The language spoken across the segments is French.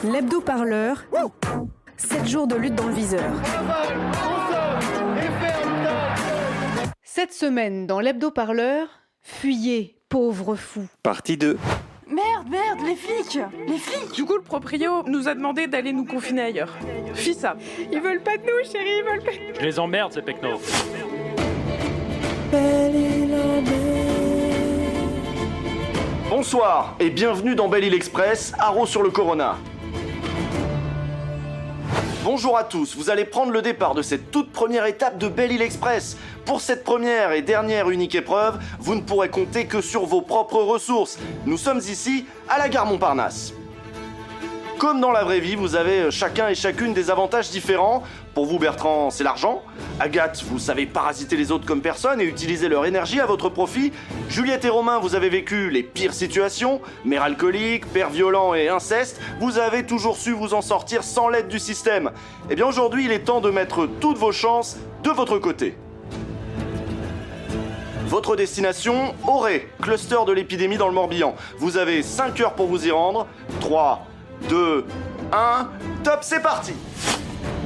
L'hebdo-parleur, 7 jours de lutte dans le viseur. Cette semaine, dans l'hebdo-parleur, fuyez, pauvres fous. Partie 2. Merde, les flics. Du coup, le proprio nous a demandé d'aller nous confiner ailleurs. Fis ça. Ils veulent pas de nous, chérie, ils veulent pas de nous. Je les emmerde, ces pecnos. Bonsoir et bienvenue dans Belle Île Express, Haro sur le Corona. Bonjour à tous, vous allez prendre le départ de cette toute première étape de Belle Île Express. Pour cette première et dernière unique épreuve, vous ne pourrez compter que sur vos propres ressources. Nous sommes ici à la gare Montparnasse. Comme dans la vraie vie, vous avez chacun et chacune des avantages différents. Pour vous, Bertrand, c'est l'argent. Agathe, vous savez parasiter les autres comme personne et utiliser leur énergie à votre profit. Juliette et Romain, vous avez vécu les pires situations. Mère alcoolique, père violent et inceste. Vous avez toujours su vous en sortir sans l'aide du système. Eh bien aujourd'hui, il est temps de mettre toutes vos chances de votre côté. Votre destination, Auray, cluster de l'épidémie dans le Morbihan. Vous avez 5 heures pour vous y rendre. 3, 2, 1, top, c'est parti!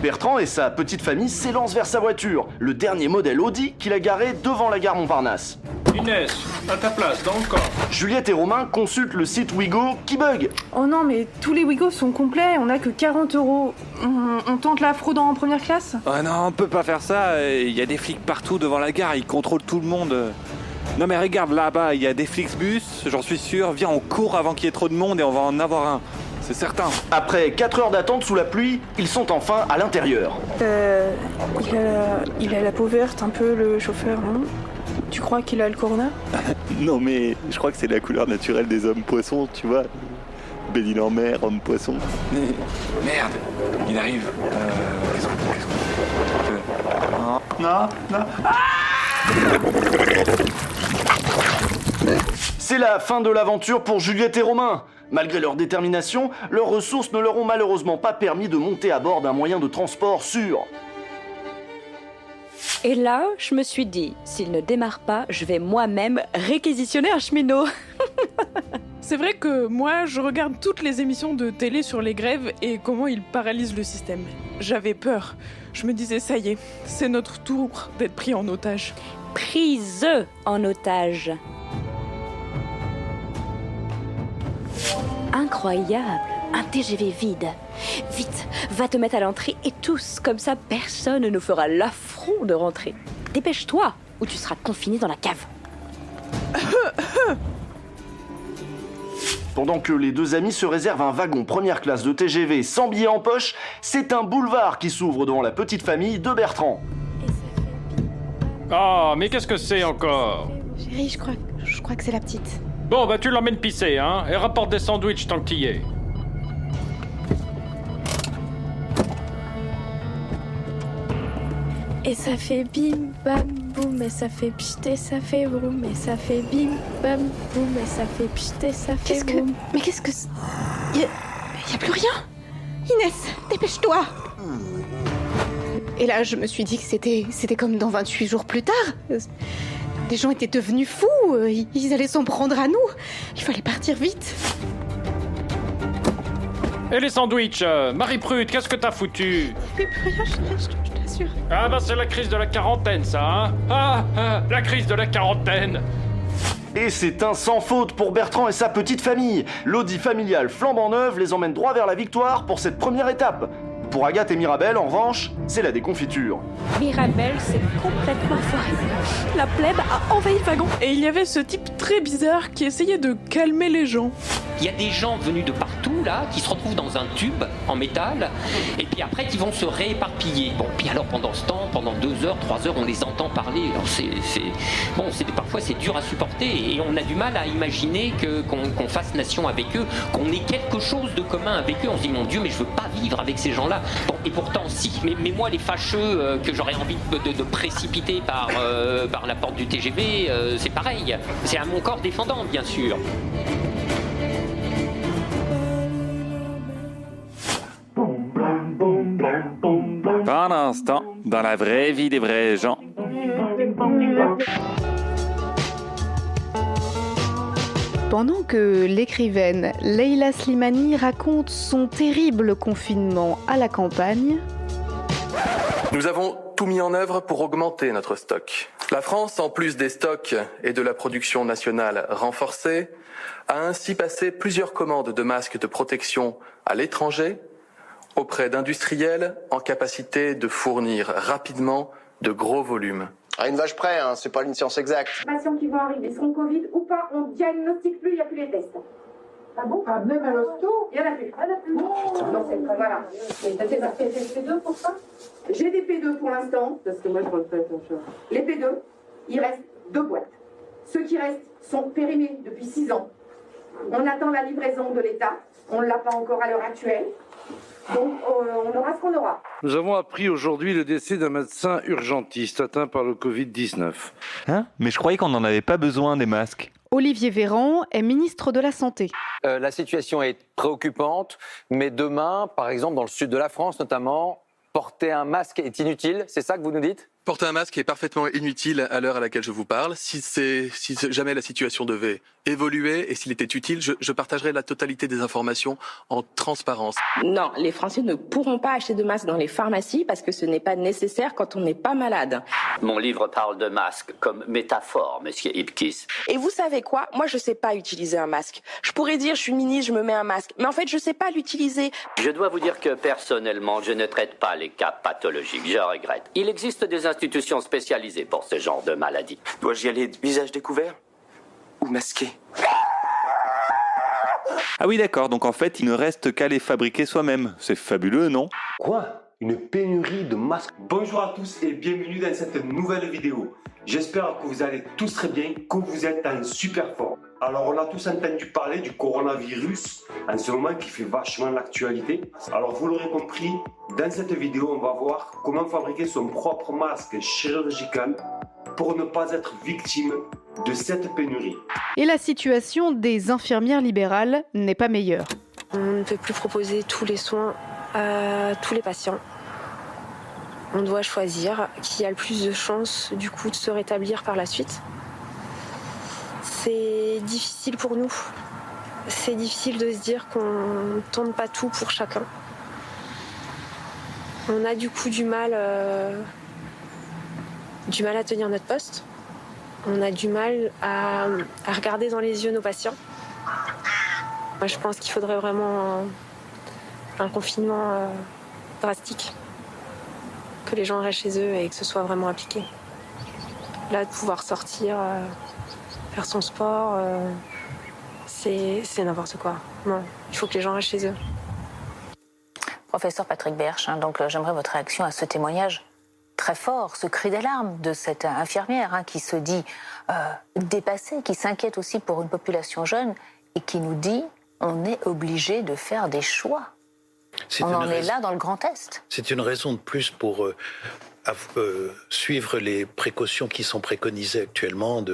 Bertrand et sa petite famille s'élancent vers sa voiture, le dernier modèle Audi qu'il a garé devant la gare Montparnasse. Inès, à ta place, dans le corps. Juliette et Romain consultent le site Wigo qui bug. Oh non, mais tous les Wigo sont complets, on a que 40€. On tente la fraude en première classe? Oh non, on peut pas faire ça. Il y a des flics partout devant la gare, ils contrôlent tout le monde. Non mais regarde, là-bas, il y a des Flixbus, j'en suis sûr. Viens, on court avant qu'il y ait trop de monde et on va en avoir un. C'est certain. Après 4 heures d'attente sous la pluie, ils sont enfin à l'intérieur. Il a la peau verte, un peu, le chauffeur, non? Tu crois qu'il a le corona? Non mais je crois que c'est la couleur naturelle des hommes poissons, tu vois. Belle Île en mer, homme poisson. Merde, il arrive. Qu'est-ce qu'on Non. C'est la fin de l'aventure pour Juliette et Romain. Malgré leur détermination, leurs ressources ne leur ont malheureusement pas permis de monter à bord d'un moyen de transport sûr. Et là, je me suis dit, s'il ne démarre pas, je vais moi-même réquisitionner un cheminot. C'est vrai que moi, je regarde toutes les émissions de télé sur les grèves et comment ils paralysent le système. J'avais peur. Je me disais, ça y est, c'est notre tour d'être pris en otage. Prise en otage. Incroyable, un TGV vide. Vite, va te mettre à l'entrée et tous, comme ça personne ne nous fera l'affront de rentrer. Dépêche-toi ou tu seras confiné dans la cave. Pendant que les deux amis se réservent un wagon première classe de TGV sans billet en poche, c'est un boulevard qui s'ouvre devant la petite famille de Bertrand. Oh, mais qu'est-ce que c'est encore? Chérie, je crois que c'est la petite. Bon, bah tu l'emmènes pisser, hein, et rapporte des sandwichs tant que t'y es. Et ça fait bim bam boum et ça fait pchit et ça fait vroom et ça fait bim bam boum et ça fait pchit et ça fait vroom. Mais qu'est-ce que c'est? Y a plus rien. Inès, dépêche-toi. Et là, je me suis dit que c'était comme dans 28 jours plus tard. Des gens étaient devenus fous, ils allaient s'en prendre à nous. Il fallait partir vite. Et les sandwichs, Marie-Prude, qu'est-ce que t'as foutu? Mais plus rien, je t'assure. Ah bah c'est la crise de la quarantaine, ça, hein? La crise de la quarantaine. Et c'est un sans faute pour Bertrand et sa petite famille. L'Audi familial flambant neuve les emmène droit vers la victoire pour cette première étape. Pour Agathe et Mirabel, en revanche, c'est la déconfiture. Mirabel s'est complètement foiré. La plèbe a envahi le wagon. Et il y avait ce type très bizarre qui essayait de calmer les gens. Il y a des gens venus de partout, là, qui se retrouvent dans un tube en métal, et puis après, qui vont se rééparpiller. Bon, puis alors, pendant ce temps, pendant 2 heures, 3 heures, on les entend parler. Alors, parfois, c'est dur à supporter, et on a du mal à imaginer qu'on fasse nation avec eux, qu'on ait quelque chose de commun avec eux. On se dit, mon Dieu, mais je veux pas vivre avec ces gens-là. Bon, et pourtant, si. Mais moi, les fâcheux que j'aurais envie de précipiter par la porte du TGV, c'est pareil. C'est à mon corps défendant, bien sûr. Pendant ce temps, dans la vraie vie des vrais gens. Pendant que l'écrivaine Leila Slimani raconte son terrible confinement à la campagne, nous avons tout mis en œuvre pour augmenter notre stock. La France, en plus des stocks et de la production nationale renforcée, a ainsi passé plusieurs commandes de masques de protection à l'étranger, auprès d'industriels en capacité de fournir rapidement de gros volumes. À une vache près, hein, c'est pas une science exacte. Les patients qui vont arriver seront Covid ou pas, on diagnostique plus, il n'y a plus les tests. Ah bon? Ah, même à l'hosto? Il n'y en a plus. Il n'y en a plus. Oh, non, c'est très voilà. T'as fait des P2 pour ça? J'ai des P2 pour l'instant, parce que moi je refais attention. Les P2, il reste 2 boîtes. Ceux qui restent sont périmés depuis 6 ans. On attend la livraison de l'État. On ne l'a pas encore à l'heure actuelle. Donc, on aura ce qu'on aura. Nous avons appris aujourd'hui le décès d'un médecin urgentiste atteint par le Covid-19. Hein? Mais je croyais qu'on n'en avait pas besoin des masques. Olivier Véran est ministre de la Santé. La situation est préoccupante, mais demain, par exemple, dans le sud de la France notamment, porter un masque est inutile, c'est ça que vous nous dites ? Porter un masque est parfaitement inutile à l'heure à laquelle je vous parle. Si jamais la situation devait évoluer et s'il était utile, je partagerai la totalité des informations en transparence. Non, les Français ne pourront pas acheter de masques dans les pharmacies parce que ce n'est pas nécessaire quand on n'est pas malade. Mon livre parle de masque comme métaphore, monsieur Ipkiss. Et vous savez quoi? Moi, je sais pas utiliser un masque. Je pourrais dire, je suis ministre, je me mets un masque. Mais en fait, je sais pas l'utiliser. Je dois vous dire que personnellement, je ne traite pas les cas pathologiques. Je regrette. Il existe des institutions spécialisées pour ce genre de maladie. Dois-je y aller visage découvert ou masqué? Ah oui, d'accord, donc en fait, il ne reste qu'à les fabriquer soi-même. C'est fabuleux, non? Quoi? Une pénurie de masques? Bonjour à tous et bienvenue dans cette nouvelle vidéo. J'espère que vous allez tous très bien, que vous êtes en super forme. Alors on a tous entendu parler du coronavirus en ce moment qui fait vachement l'actualité. Alors vous l'aurez compris, dans cette vidéo on va voir comment fabriquer son propre masque chirurgical pour ne pas être victime de cette pénurie. Et la situation des infirmières libérales n'est pas meilleure. On ne peut plus proposer tous les soins à tous les patients. On doit choisir qui a le plus de chances du coup de se rétablir par la suite. C'est difficile pour nous. C'est difficile de se dire qu'on ne tourne pas tout pour chacun. On a du coup du mal à tenir notre poste. On a du mal à regarder dans les yeux nos patients. Moi, je pense qu'il faudrait vraiment un confinement drastique. Que les gens restent chez eux et que ce soit vraiment appliqué. Là, de pouvoir sortir, faire son sport, c'est n'importe quoi. Non, il faut que les gens restent chez eux. Professeur Patrick Berche, donc j'aimerais votre réaction à ce témoignage très fort, ce cri d'alarme de cette infirmière qui se dit dépassée, qui s'inquiète aussi pour une population jeune et qui nous dit on est obligé de faire des choix. On en est là dans le Grand Est. C'est une raison de plus pour suivre les précautions qui sont préconisées actuellement,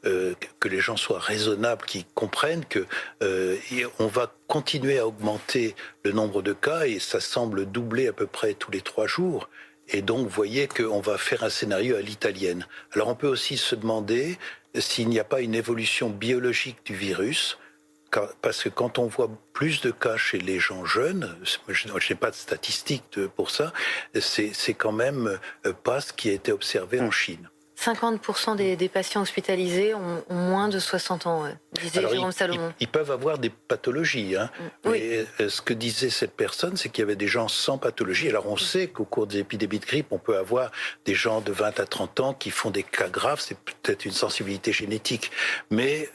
que les gens soient raisonnables, qu'ils comprennent que on va continuer à augmenter le nombre de cas et ça semble doubler à peu près tous les 3 jours. Et donc, vous voyez qu'on va faire un scénario à l'italienne. Alors, on peut aussi se demander s'il n'y a pas une évolution biologique du virus. Parce que quand on voit plus de cas chez les gens jeunes, je n'ai pas de statistiques pour ça, c'est quand même pas ce qui a été observé en Chine. 50% des patients hospitalisés ont moins de 60 ans, disait Jérôme Salomon. Ils peuvent avoir des pathologies. Oui. Et ce que disait cette personne, c'est qu'il y avait des gens sans pathologie. Alors on sait qu'au cours des épidémies de grippe, on peut avoir des gens de 20 à 30 ans qui font des cas graves. C'est peut-être une sensibilité génétique. Mais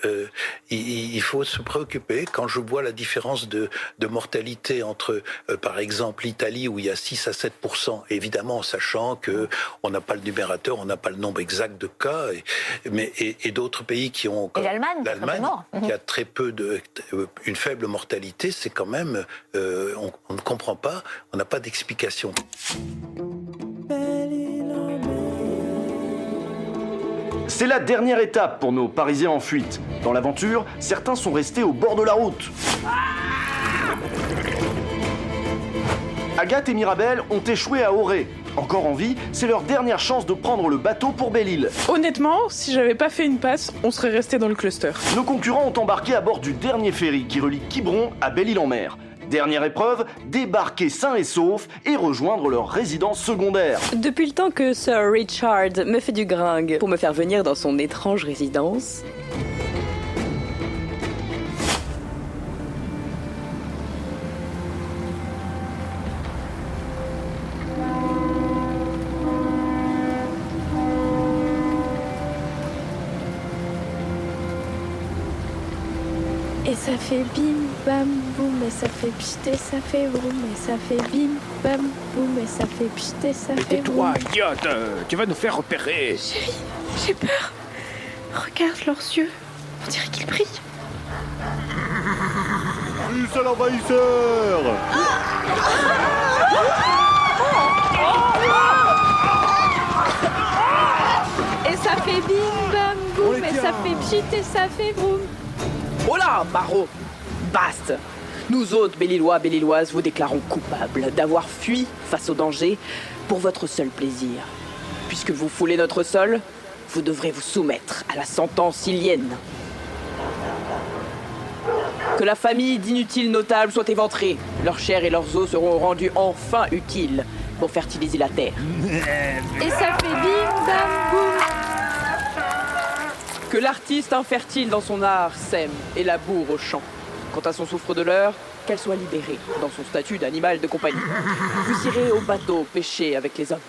il faut se préoccuper. Quand je vois la différence de mortalité entre, par exemple, l'Italie, où il y a 6 à 7%, évidemment, en sachant qu'on n'a pas le numérateur, on n'a pas le nombre exact de cas, et d'autres pays qui ont... Et l'Allemagne qui a très peu une faible mortalité, c'est quand même... on ne comprend pas, on n'a pas d'explication. C'est la dernière étape pour nos Parisiens en fuite. Dans l'aventure, certains sont restés au bord de la route. Agathe et Mirabel ont échoué à Auray. Encore en vie, c'est leur dernière chance de prendre le bateau pour Belle-Île. Honnêtement, si j'avais pas fait une passe, on serait resté dans le cluster. Nos concurrents ont embarqué à bord du dernier ferry qui relie Quiberon à Belle-Île-en-Mer. Dernière épreuve, débarquer sains et saufs et rejoindre leur résidence secondaire. Depuis le temps que Sir Richard me fait du gringue pour me faire venir dans son étrange résidence, et ça fait bim bam boum et ça fait pchit et ça fait vroom et ça fait bim bam boum et ça fait pchit et ça fait Tais-toi, vroom. idiote, tu vas nous faire repérer. Chérie, j'ai peur. Regarde leurs yeux. On dirait qu'ils brillent. C'est l'envahisseur. Et ça fait bim bam boum et ça fait pchit et ça fait vroom. Oh là, Barreau, Bast. Nous autres, Belle-Îlois, Belle-Îloises, vous déclarons coupables d'avoir fui face au danger pour votre seul plaisir. Puisque vous foulez notre sol, vous devrez vous soumettre à la sentence ilienne. Que la famille d'inutiles notables soit éventrée. Leur chair et leurs os seront rendus enfin utiles pour fertiliser la terre. Et ça fait bim bam boum. Que l'artiste infertile dans son art sème et laboure au champ. Quant à son souffre-douleur, qu'elle soit libérée dans son statut d'animal de compagnie. Vous irez au bateau pêcher avec les hommes.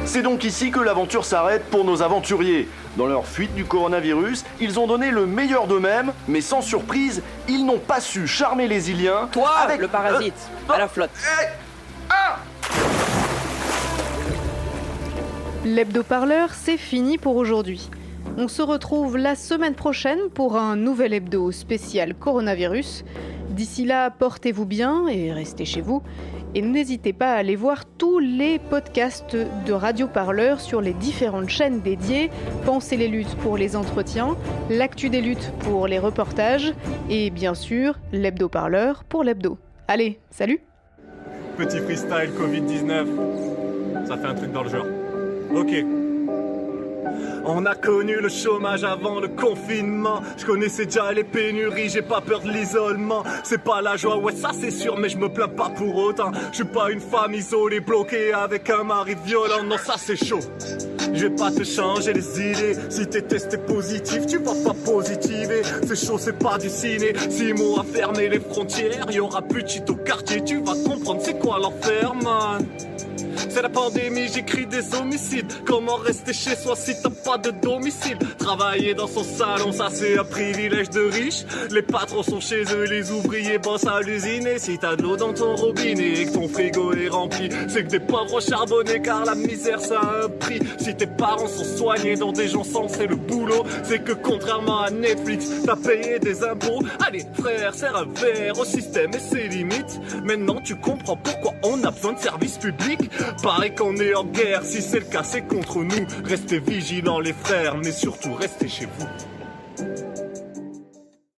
C'est donc ici que l'aventure s'arrête pour nos aventuriers. Dans leur fuite du coronavirus, ils ont donné le meilleur d'eux-mêmes, mais sans surprise, ils n'ont pas su charmer les Iliens. Toi, avec le parasite, à la flotte. L'hebdo-parleur, c'est fini pour aujourd'hui. On se retrouve la semaine prochaine pour un nouvel hebdo spécial coronavirus. D'ici là, portez-vous bien et restez chez vous. Et n'hésitez pas à aller voir tous les podcasts de Radio Parleur sur les différentes chaînes dédiées. Pensez les luttes pour les entretiens, l'actu des luttes pour les reportages et bien sûr l'hebdo-parleur pour l'hebdo. Allez, salut! Petit freestyle Covid-19. Ça fait un truc dans le genre. Ok. On a connu le chômage avant le confinement. Je connaissais déjà les pénuries, j'ai pas peur de l'isolement. C'est pas la joie, ouais ça c'est sûr, mais je me plains pas pour autant. Je suis pas une femme isolée, bloquée avec un mari violent. Non ça c'est chaud. Je vais pas te changer les idées. Si t'es testé positif, tu vas pas positiver. C'est chaud, c'est pas du ciné. 6 mois à fermer les frontières, y aura plus de shit au quartier. Tu vas comprendre c'est quoi l'enfer, man. C'est la pandémie, j'écris des homicides. Comment rester chez soi si t'as pas de domicile? Travailler dans son salon, ça c'est un privilège de riche. Les patrons sont chez eux, les ouvriers bossent à l'usine. Et si t'as de l'eau dans ton robinet et que ton frigo est rempli, c'est que des pauvres charbonnés car la misère ça a un prix. Si tes parents sont soignés dans des gens censés le boulot, c'est que contrairement à Netflix, t'as payé des impôts. Allez frère, serre un verre au système et ses limites. Maintenant tu comprends pourquoi on a besoin de services publics. Paraît qu'on est en guerre, si c'est le cas c'est contre nous. Restez vigilants les frères, mais surtout restez chez vous.